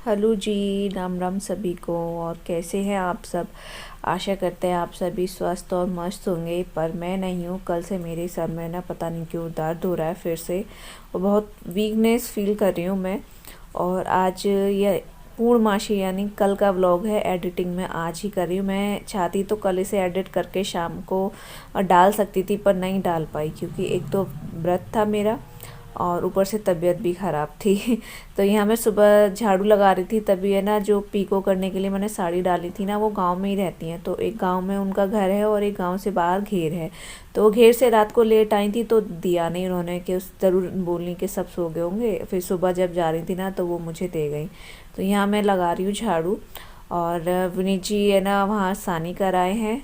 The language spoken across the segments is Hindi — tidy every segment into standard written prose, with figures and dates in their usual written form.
हेलो जी, राम राम सभी को। और कैसे हैं आप सब। आशा करते हैं आप सभी स्वस्थ और मस्त होंगे। पर मैं नहीं हूँ। कल से मेरे सर में ना पता नहीं क्यों दर्द हो रहा है फिर से, और बहुत वीकनेस फील कर रही हूँ मैं। और आज ये पूर्णमासी यानी कल का व्लॉग है, एडिटिंग मैं आज ही कर रही हूँ। मैं चाहती तो कल इसे एडिट करके शाम को डाल सकती थी, पर नहीं डाल पाई क्योंकि एक तो व्रत था मेरा और ऊपर से तबीयत भी ख़राब थी। तो यहाँ मैं सुबह झाड़ू लगा रही थी, तभी है ना जो पीको करने के लिए मैंने साड़ी डाली थी ना, वो गांव में ही रहती हैं। तो एक गांव में उनका घर है और एक गांव से बाहर घेर है। तो वो घेर से रात को लेट आई थी तो दिया नहीं उन्होंने, कि उस ज़रूर बोलनी कि सब सो गए होंगे। फिर सुबह जब जा रही थी ना तो वो मुझे दे गई। तो यहाँ मैं लगा रही हूँ झाड़ू। और विनीत जी है ना वहाँ सानी कर आए हैं,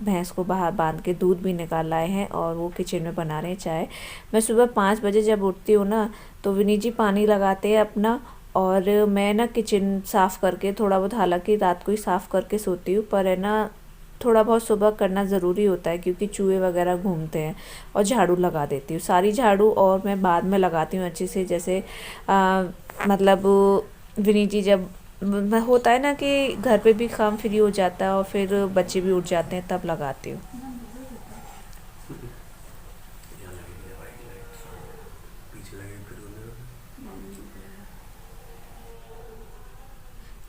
भैंस को बाहर बांध के दूध भी निकाल लाए हैं और वो किचन में बना रहे हैं चाय। मैं सुबह 5 बजे जब उठती हूँ ना तो विनीत जी पानी लगाते हैं अपना, और मैं ना किचन साफ़ करके थोड़ा बहुत, हालांकि रात को ही साफ़ करके सोती हूँ, पर है ना थोड़ा बहुत सुबह करना ज़रूरी होता है क्योंकि चूहे वगैरह घूमते हैं। और झाड़ू लगा देती हूँ, सारी झाड़ू, और मैं बाद में लगाती हूँ अच्छे से। जैसे मतलब विनीत जी जब होता है ना कि घर पे भी काम फ्री हो जाता है और फिर बच्चे भी उठ जाते हैं, तब लगाती हूँ।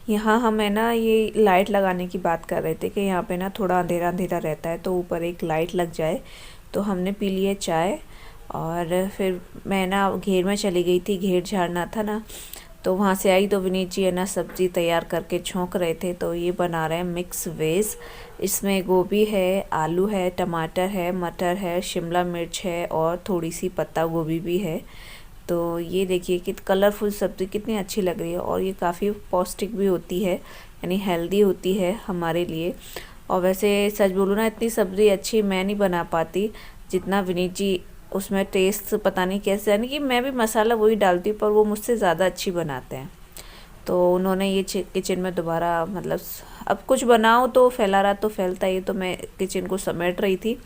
यहाँ हम है ना ये लाइट लगाने की बात कर रहे थे कि यहाँ पे ना थोड़ा अंधेरा अंधेरा रहता है, तो ऊपर एक लाइट लग जाए। तो हमने पी लिए चाय, और फिर मैं ना घेर में चली गई थी, घेर झाड़ना था ना। तो वहाँ से आई तो विनीत जी है ना सब्ज़ी तैयार करके छोंक रहे थे। तो ये बना रहे हैं मिक्स वेज। इसमें गोभी है, आलू है, टमाटर है, मटर है, शिमला मिर्च है और थोड़ी सी पत्ता गोभी भी है। तो ये देखिए कि कलरफुल सब्ज़ी कितनी अच्छी लग रही है, और ये काफ़ी पौष्टिक भी होती है, यानी हेल्दी होती है हमारे लिए। और वैसे सच बोलूँ ना, इतनी सब्ज़ी अच्छी मैं नहीं बना पाती जितना विनीत जी। उसमें टेस्ट पता नहीं कैसे, यानी कि मैं भी मसाला वही डालती हूँ पर वो मुझसे ज़्यादा अच्छी बनाते हैं। तो उन्होंने ये किचन में दोबारा मतलब, अब कुछ बनाओ तो फैला रहा तो फैलता ही, तो मैं किचन को समेट रही थी।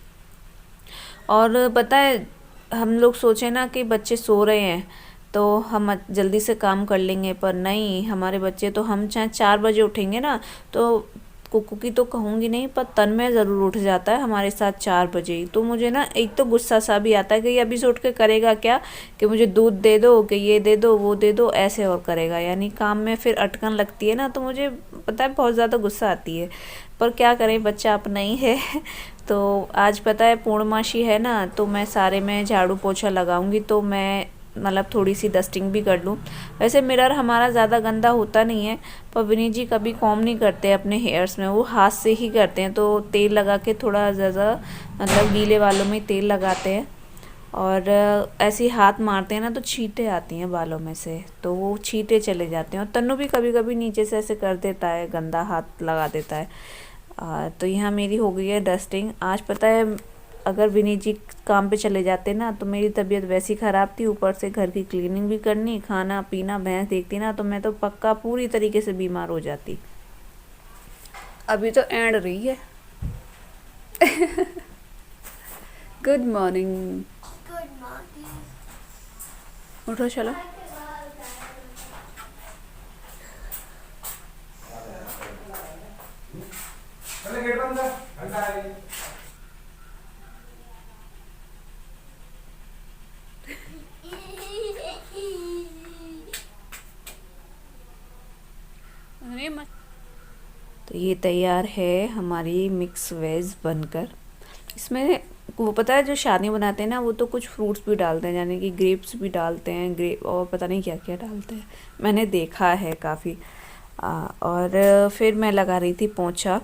और पता है, हम लोग सोचे ना कि बच्चे सो रहे हैं तो हम जल्दी से काम कर लेंगे, पर नहीं, हमारे बच्चे तो, हम चाहे 4 बजे उठेंगे ना तो कुकू की तो कहूँगी नहीं, पर तन में ज़रूर उठ जाता है हमारे साथ 4 बजे ही। तो मुझे ना एक तो गुस्सा सा भी आता है कि ये अभी से उठ के करेगा क्या, कि मुझे दूध दे दो, कि ये दे दो, वो दे दो, ऐसे और करेगा, यानी काम में फिर अटकन लगती है ना। तो मुझे पता है बहुत ज़्यादा गुस्सा आती है, पर क्या करें, बच्चा अपना ही है। तो आज पता है पूर्णमासी है ना, तो मैं सारे में झाड़ू पोछा लगाऊंगी, तो मैं मतलब थोड़ी सी डस्टिंग भी कर लूँ। वैसे मिरर हमारा ज़्यादा गंदा होता नहीं है, पर विनीत जी कभी कॉम नहीं करते अपने हेयर्स में, वो हाथ से ही करते हैं। तो तेल लगा के थोड़ा ज़्यादा, मतलब गीले वालों में तेल लगाते हैं, और ऐसे ही हाथ मारते हैं ना तो छींटे आती हैं बालों में से, तो वो छींटे चले जाते हैं। और तन्नू भी कभी कभी नीचे से ऐसे कर देता है, गंदा हाथ लगा देता है। तो यहाँ मेरी हो गई है डस्टिंग। आज पता है, अगर विनीत जी काम पे चले जाते ना तो मेरी तबीयत वैसी ख़राब थी, ऊपर से घर की क्लीनिंग भी करनी, खाना पीना, भैंस देखती ना, तो मैं तो पक्का पूरी तरीके से बीमार हो जाती। अभी तो एंड रही है। Good morning. उठो चलो। तो ये तैयार है हमारी मिक्स वेज बनकर। इसमें वो पता है, जो शादी बनाते हैं ना वो तो कुछ फ्रूट्स भी डालते हैं, यानी कि ग्रेप्स भी डालते हैं, ग्रेप और पता नहीं क्या क्या डालते हैं, मैंने देखा है काफ़ी। और फिर मैं लगा रही थी पोंछा।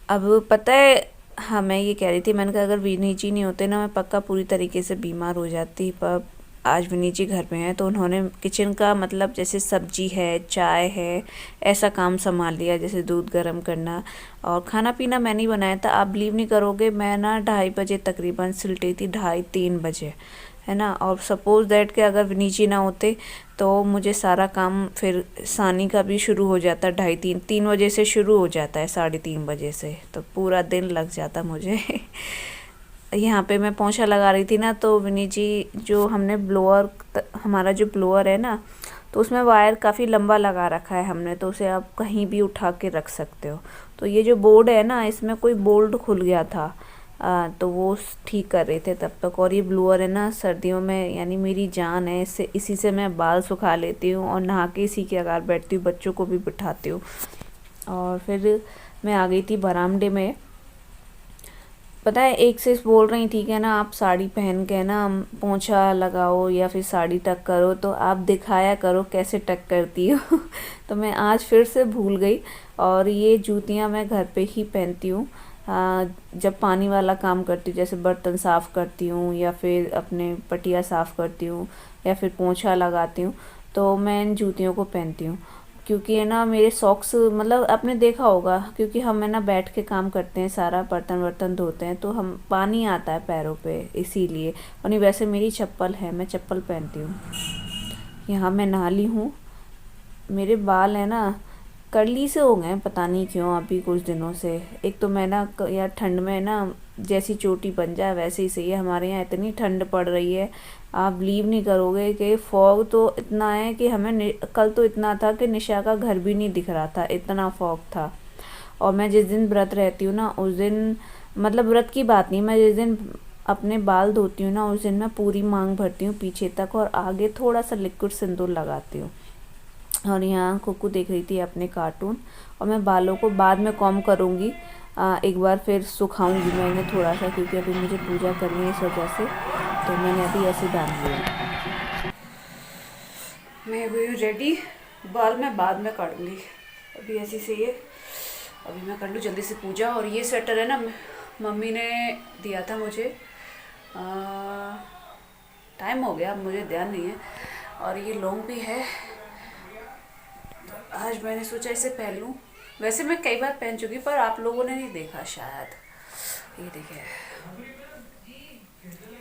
अब पता है, हाँ मैं ये कह रही थी, मैंने कहा अगर विनीत जी नहीं होते ना मैं पक्का पूरी तरीके से बीमार हो जाती, पर आज विनीत जी घर पे हैं तो उन्होंने किचन का, मतलब जैसे सब्जी है, चाय है, ऐसा काम संभाल लिया, जैसे दूध गर्म करना। और खाना पीना मैंने ही बनाया था। आप बिलीव नहीं करोगे, मैं ना 2:30 बजे तकरीबन सिलटी थी, 2:30-3 बजे, है ना। और सपोज़ दैट कि अगर विनीत जी ना होते तो मुझे सारा काम फिर सानी का भी शुरू हो जाता, 2:30-3 बजे से शुरू हो जाता है, 3:30 बजे से, तो पूरा दिन लग जाता मुझे। यहाँ पे मैं पोंछा लगा रही थी ना, तो विनीत जी, जो हमने ब्लोअर, हमारा जो ब्लोअर है ना, तो उसमें वायर काफ़ी लंबा लगा रखा है हमने, तो उसे आप कहीं भी उठा के रख सकते हो। तो ये जो बोर्ड है ना, इसमें कोई बोल्ट खुल गया था, तो वो ठीक कर रहे थे तब तक। और ये ब्लोअर है ना, सर्दियों में यानी मेरी जान है, इससे इसी से मैं बाल सुखा लेती हूँ और नहा के इसी के अगार बैठती हूँ, बच्चों को भी बिठाती हूँ। और फिर मैं आ गई थी बरामदे में। पता है, एक से बोल रही थी कि ना आप साड़ी पहन के ना पोंछा लगाओ या फिर साड़ी टक करो, तो आप दिखाया करो कैसे टक करती हो। तो मैं आज फिर से भूल गई। और ये जूतियाँ मैं घर पे ही पहनती हूँ जब पानी वाला काम करती हूँ, जैसे बर्तन साफ़ करती हूँ या फिर अपने पटिया साफ़ करती हूँ या फिर पोंछा लगाती हूँ, तो मैं इन जूतियों को पहनती हूँ। क्योंकि है ना मेरे सॉक्स, मतलब आपने देखा होगा, क्योंकि हम है ना बैठ के काम करते हैं, सारा बर्तन वर्तन धोते हैं, तो हम पानी आता है पैरों पे, इसीलिए। और नहीं, वैसे मेरी चप्पल है, मैं चप्पल पहनती हूँ। यहाँ मैं नहा ली हूँ। मेरे बाल है ना कर्ली से हो गए, पता नहीं क्यों अभी कुछ दिनों से। एक तो मैं ना यार ठंड में ना जैसी चोटी बन जाए वैसे ही सही है। हमारे यहाँ इतनी ठंड पड़ रही है, आप बिलीव नहीं करोगे कि फॉग तो इतना है कि हमें कल तो इतना था कि निशा का घर भी नहीं दिख रहा था, इतना फॉग था। और मैं जिस दिन व्रत रहती हूँ ना उस दिन, मतलब व्रत की बात नहीं, मैं जिस दिन अपने बाल धोती हूँ ना उस दिन मैं पूरी मांग भरती हूँ पीछे तक, और आगे थोड़ा सा लिक्विड सिंदूर लगाती हूँ। और यहाँ कुकू देख रही थी अपने कार्टून। और मैं बालों को बाद में कॉम करूँगी, एक बार फिर सुखाऊंगी मैंने थोड़ा सा, क्योंकि अभी मुझे पूजा करनी है इस वजह से, तो मैंने अभी ऐसे डाल दिया। मैं हुई हूँ रेडी, बाल मैं बाद में काटूंगी, अभी ऐसी सही है। अभी मैं कर लूँ जल्दी से पूजा। और ये स्वेटर है ना मम्मी ने दिया था मुझे, टाइम हो गया, मुझे ध्यान नहीं है। और ये लॉन्ग भी है, आज मैंने सोचा इसे पहन लूँ। वैसे मैं कई बार पहन चुकी, पर आप लोगों ने नहीं देखा शायद। ये देखिए।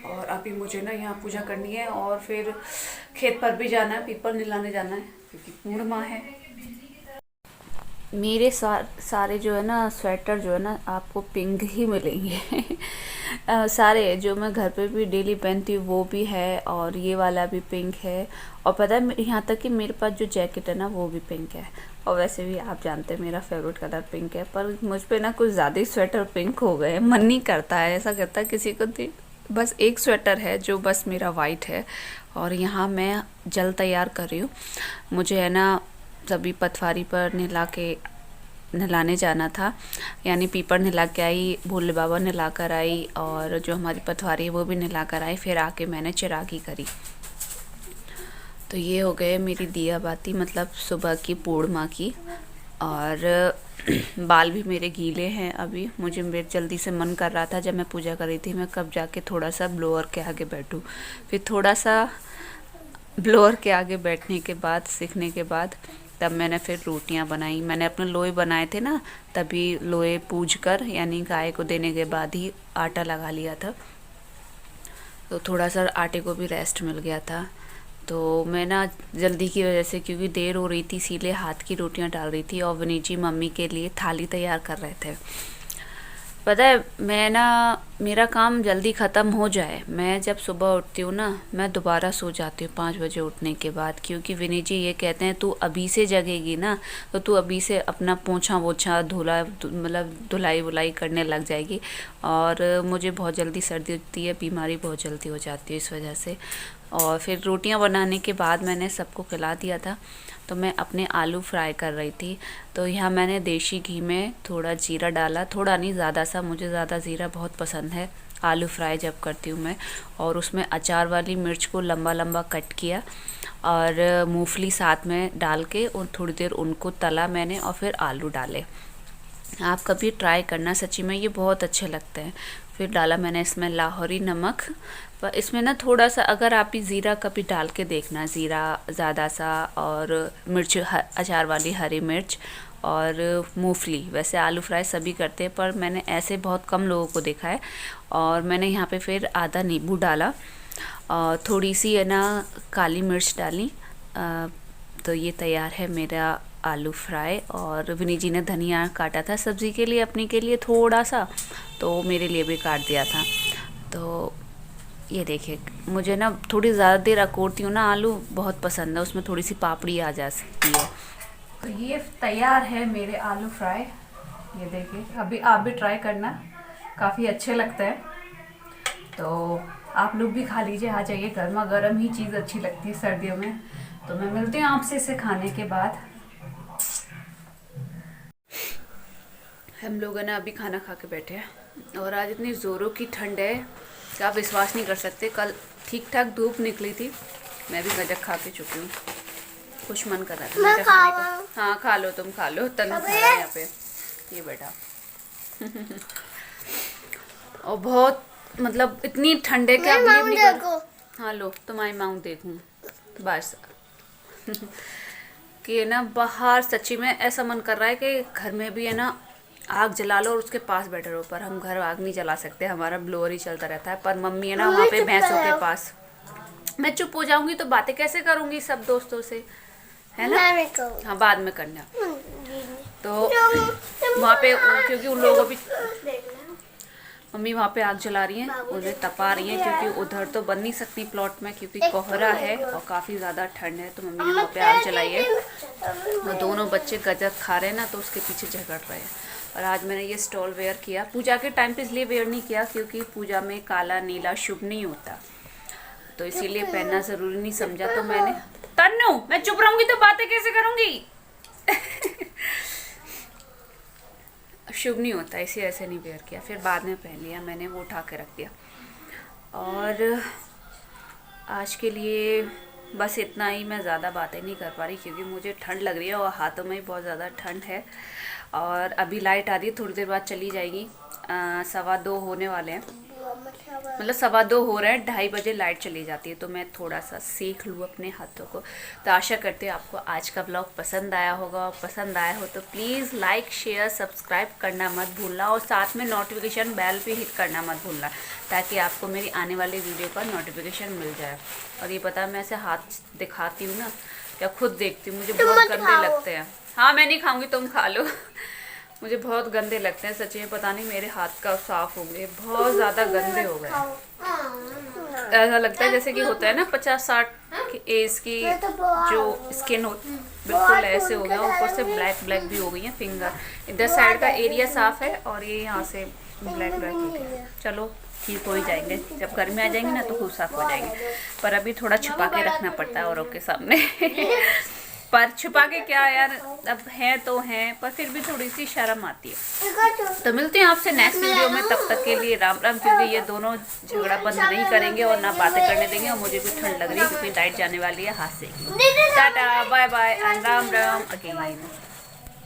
और अभी मुझे ना यहाँ पूजा करनी है और फिर खेत पर भी जाना है, पीपल निलाने जाना है, क्योंकि पूर्णिमा है। मेरे सारे जो है ना स्वेटर जो है ना आपको पिंक ही मिलेंगे। सारे जो मैं घर पे भी डेली पहनती हूँ वो भी है, और ये वाला भी पिंक है। और पता है यहाँ तक कि मेरे पास जो जैकेट है ना वो भी पिंक है। और वैसे भी आप जानते हैं मेरा फेवरेट कलर पिंक है, पर मुझ पे ना कुछ ज़्यादा ही स्वेटर पिंक हो गए, मन नहीं करता है, ऐसा करता है किसी को दी। बस एक स्वेटर है जो बस मेरा वाइट है। और यहाँ मैं जल तैयार कर रही हूँ, मुझे है ना सभी पटवारी पर नहलाने जाना था, यानी पीपर नहला के आई, भोले बाबा नहला कर आई, और जो हमारी पटवारी है वो भी नहला कर आई। फिर आके मैंने चिरागी करी। तो ये हो गए मेरी दिया बाती, मतलब सुबह की पूर्णिमा की। और बाल भी मेरे गीले हैं अभी, मुझे मेरे जल्दी से मन कर रहा था जब मैं पूजा कर रही थी मैं कब जाके थोड़ा सा ब्लोअर के आगे बैठूं। फिर थोड़ा सा ब्लोअर के आगे बैठने के बाद, सीखने के बाद, तब मैंने फिर रोटियां बनाई। मैंने अपने लोए बनाए थे ना, तभी लोए पूज कर यानी गाय को देने के बाद ही आटा लगा लिया था, तो थोड़ा सा आटे को भी रेस्ट मिल गया था। तो मैं ना जल्दी की वजह से, क्योंकि देर हो रही थी, इसीलिए हाथ की रोटियां डाल रही थी और विनीत जी मम्मी के लिए थाली तैयार कर रहे थे। पता है मैं ना, मेरा काम जल्दी ख़त्म हो जाए, मैं जब सुबह उठती हूँ ना मैं दोबारा सो जाती हूँ 5 बजे उठने के बाद, क्योंकि विनीत जी ये कहते हैं तू अभी से जगेगी ना तो तू अभी से अपना पोंछा वोछा धुला, मतलब धुलाई वुलाई करने लग जाएगी। और मुझे बहुत जल्दी सर्दी होती है, बीमारी बहुत जल्दी हो जाती है इस वजह से। और फिर रोटियां बनाने के बाद मैंने सबको खिला दिया था, तो मैं अपने आलू फ्राई कर रही थी। तो यहाँ मैंने देसी घी में थोड़ा जीरा डाला, थोड़ा नहीं ज़्यादा सा, मुझे ज़्यादा ज़ीरा बहुत पसंद है आलू फ्राई जब करती हूँ मैं। और उसमें अचार वाली मिर्च को लंबा लंबा कट किया और मूंगफली साथ में डाल के और थोड़ी देर उनको तला मैंने, और फिर आलू डाले। आप कभी ट्राई करना, सच्ची में ये बहुत अच्छे लगते हैं। फिर डाला मैंने इसमें लाहौरी नमक, पर इसमें ना थोड़ा सा, अगर आप भी ज़ीरा कभी डाल के देखना, ज़ीरा ज़्यादा सा, और मिर्च अचार वाली हरी मिर्च और मूंगफली। वैसे आलू फ्राई सभी करते हैं पर मैंने ऐसे बहुत कम लोगों को देखा है। और मैंने यहाँ पे फिर आधा नींबू डाला और थोड़ी सी है ना काली मिर्च डाली। तो ये तैयार है मेरा आलू फ्राई। और विनीत जी ने धनिया काटा था सब्ज़ी के लिए, अपने के लिए थोड़ा सा, तो मेरे लिए भी काट दिया था। तो ये देखिए, मुझे ना थोड़ी ज़्यादा देर अकोड़ती हूँ ना आलू, बहुत पसंद है, उसमें थोड़ी सी पापड़ी आ जा सकती है। तो ये तैयार है मेरे आलू फ्राई। ये देखिए, अभी आप भी ट्राई करना, काफ़ी अच्छे लगते हैं। तो आप लोग भी खा लीजिए, आ जाइए, गर्मा गर्म ही चीज़ अच्छी लगती है सर्दियों में। तो मैं मिलती हूँ आपसे इसे खाने के बाद। हम लोग ना अभी खाना खा के बैठे हैं और आज इतनी ज़ोरों की ठंड है कि आप विश्वास नहीं कर सकते। कल ठीक ठाक धूप निकली थी, मैं भी गजक खा के चुकी हूँ। कुछ मन कर रहा था मैं खाने का। हाँ खा लो, तुम खा लो, तनु खा रहा है यहाँ पे, ये बेटा। और बहुत मतलब इतनी ठंड है कि आप बिलीव नहीं कर। हाँ लो, तुम्हारी माउंट देखूँ बस। कि है ना, बाहर सच्ची में ऐसा मन कर रहा है कि घर में भी है ना आग जला लो और उसके पास बैठे रहो, पर हम घर आग नहीं जला सकते, हमारा ब्लोअर ही चलता रहता है। पर मम्मी है ना वहाँ पे भैंसों के पास, मैं चुप हो जाऊंगी तो बातें कैसे करूंगी सब दोस्तों से, है ना। हाँ बाद में करना। तो वहाँ पे क्योंकि उन लोगों भी, मम्मी वहाँ पे आग जला रही हैं, उन्हें तपा रही हैं, क्योंकि उधर तो बन नहीं सकती प्लॉट में क्योंकि कोहरा है और काफ़ी ज़्यादा ठंड है। तो मम्मी ने वहाँ पे आग जलाई है। वो दोनों बच्चे गजक खा रहे हैं ना, तो उसके पीछे झगड़ रहे हैं। और आज मैंने ये स्टॉल वेयर किया, पूजा के टाइम पे इसलिए वेयर नहीं किया क्योंकि पूजा में काला नीला शुभ नहीं होता, तो इसीलिए पहनना ज़रूरी नहीं समझा। तो मैंने, तन्नू मैं चुप रहूँगी तो बातें कैसे करूँगी। शुभ नहीं होता, इसी ऐसे नहीं वेयर किया, फिर बाद में पहन लिया मैंने, वो उठा के रख दिया। और आज के लिए बस इतना ही, मैं ज़्यादा बातें नहीं कर पा रही क्योंकि मुझे ठंड लग रही है और हाथों में भी बहुत ज़्यादा ठंड है। और अभी लाइट आ रही है, थोड़ी देर बाद चली जाएगी। 2:15 होने वाले हैं, मतलब 2:15 हो रहे हैं, 2:30 बजे लाइट चली जाती है। तो मैं थोड़ा सा सेक लूँ अपने हाथों को। तो आशा करते हैं आपको आज का ब्लॉग पसंद आया होगा, और पसंद आया हो तो प्लीज़ लाइक शेयर सब्सक्राइब करना मत भूलना, और साथ में नोटिफिकेशन बेल पे हिट करना मत भूलना, ताकि आपको मेरी आने वाली वीडियो का नोटिफिकेशन मिल जाए। और ये पता है मैं ऐसे हाथ दिखाती हूँ ना, या खुद देखती हूँ, मुझे बहुत गंदे लगते हैं। हाँ मैं नहीं खाऊंगी, तुम खा लो। मुझे बहुत गंदे लगते हैं सच्ची में, पता नहीं मेरे हाथ का साफ होंगे, बहुत ज़्यादा गंदे हो गए। ऐसा लगता है जैसे कि होता है ना 50-60 की एज की जो स्किन हो, बिल्कुल ऐसे हो गया। ऊपर से ब्लैक ब्लैक भी हो गई है फिंगर, इधर साइड का एरिया साफ है और ये यहाँ से ब्लैक ब्लैक हो गया। चलो ठीक हो ही जाएंगे, जब घर में आ जाएंगे ना तो खुद साफ हो जाएंगे। पर अभी थोड़ा छुपा के रखना पड़ता है औरों के सामने। पर छुपा के क्या यार, अब हैं तो हैं, पर फिर भी थोड़ी सी शर्म आती है। तो मिलते हैं आपसे नेक्स्ट वीडियो में, तब तक के लिए राम राम। क्योंकि ये दोनों झगड़ा बंद नहीं करेंगे और ना बातें करने देंगे, और मुझे भी ठंड लग रही है क्योंकि लाइट जाने वाली है हाथ से। Tata bye bye and Ram Ram again.